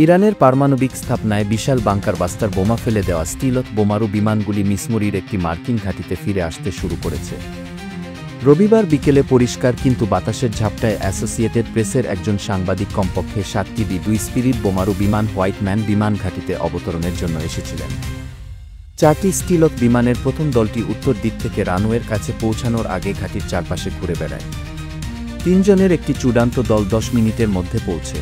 ইরানের পারমাণবিক স্থাপনায় বিশাল বাংকার বাস্টার বোমা ফেলে দেওয়া স্টিলথ বোমারু বিমানগুলি মিসৌরির একটি মার্কিন ঘাঁটিতে ফিরে আসতে শুরু করেছে। রবিবার বিকেলে পরিষ্কার কিন্তু বাতাসের ঝাপটায় অ্যাসোসিয়েটেড প্রেসের একজন সাংবাদিক কমপক্ষে 7টি বি-2 স্পিরিট বোমারু বিমান হোয়াইট ম্যান বিমান ঘাঁটিতে অবতরণের জন্য এসেছিলেন। 4টি স্টিলথ বিমানের প্রথম দলটি উত্তর দিক থেকে রানওয়ের কাছে পৌঁছানোর আগে ঘাঁটির চারপাশে ঘুরে বেড়ায়। 3 জনের একটি চূড়ান্ত দল 10 মিনিটের মধ্যে পৌঁছে।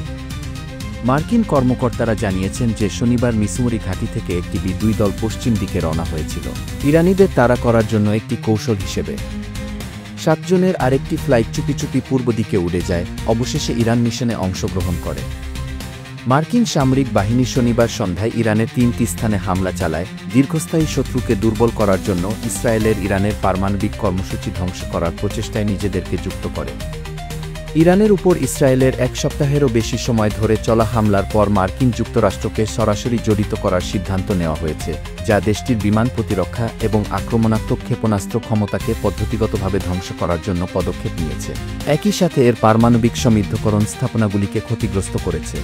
মার্কিন কর্মকর্তারা জানিয়েছেন যে শনিবার মিসৌরি ঘাঁটি থেকে একটি বি-2 দল পশ্চিম দিকে রওনা হয়েছিল ইরানিদের তাড়া করার জন্য একটি কৌশল হিসেবে। 7 জনের আরেকটি ফ্লাইট চুপি চুপি পূর্ব দিকে উড়ে যায়, অবশেষে ইরান মিশনে অংশগ্রহণ করে। মার্কিন সামরিক বাহিনী শনিবার সন্ধ্যায় ইরানের 3টি স্থানে হামলা চালায়, দীর্ঘস্থায়ী শত্রুকে দুর্বল করার জন্য ইসরায়েলের ইরানের পারমাণবিক কর্মসূচি ধ্বংস করার প্রচেষ্টায় নিজেদেরকে যুক্ত করে। ইরানের উপর ইসরায়েলের 1 সপ্তাহেরও বেশি সময় ধরে চলা হামলার পর মার্কিন যুক্তরাষ্ট্রকে সরাসরি জড়িত করার সিদ্ধান্ত নেওয়া হয়েছে, যা দেশটির বিমান প্রতিরক্ষা এবং আক্রমণাত্মক ক্ষেপণাস্ত্র ক্ষমতাকে পদ্ধতিগতভাবে ধ্বংস করার জন্য পদক্ষেপ নিয়েছে। একই সাথে এর পারমাণবিক সমৃদ্ধকরণ স্থাপনাগুলিকে ক্ষতিগ্রস্ত করেছে।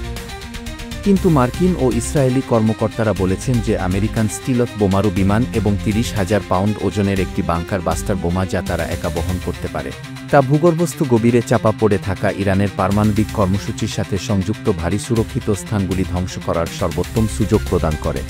কিন্তু মার্কিন ও ইসরায়েলি কর্মকর্তারা বলেছেন যে আমেরিকান স্টিলথ বোমারু বিমান এবং 30,000 পাউন্ড ওজনের একটি বাংকার বাস্টার বোমা যা তারা একা বহন করতে পারে, তা ভূগর্ভস্থ গভীরে চাপা পড়ে থাকা ইরানের পারমাণবিক কর্মসূচির সাথে সংযুক্ত ভারী সুরক্ষিত স্থানগুলি ধ্বংস করার সর্বোত্তম সুযোগ প্রদান করে।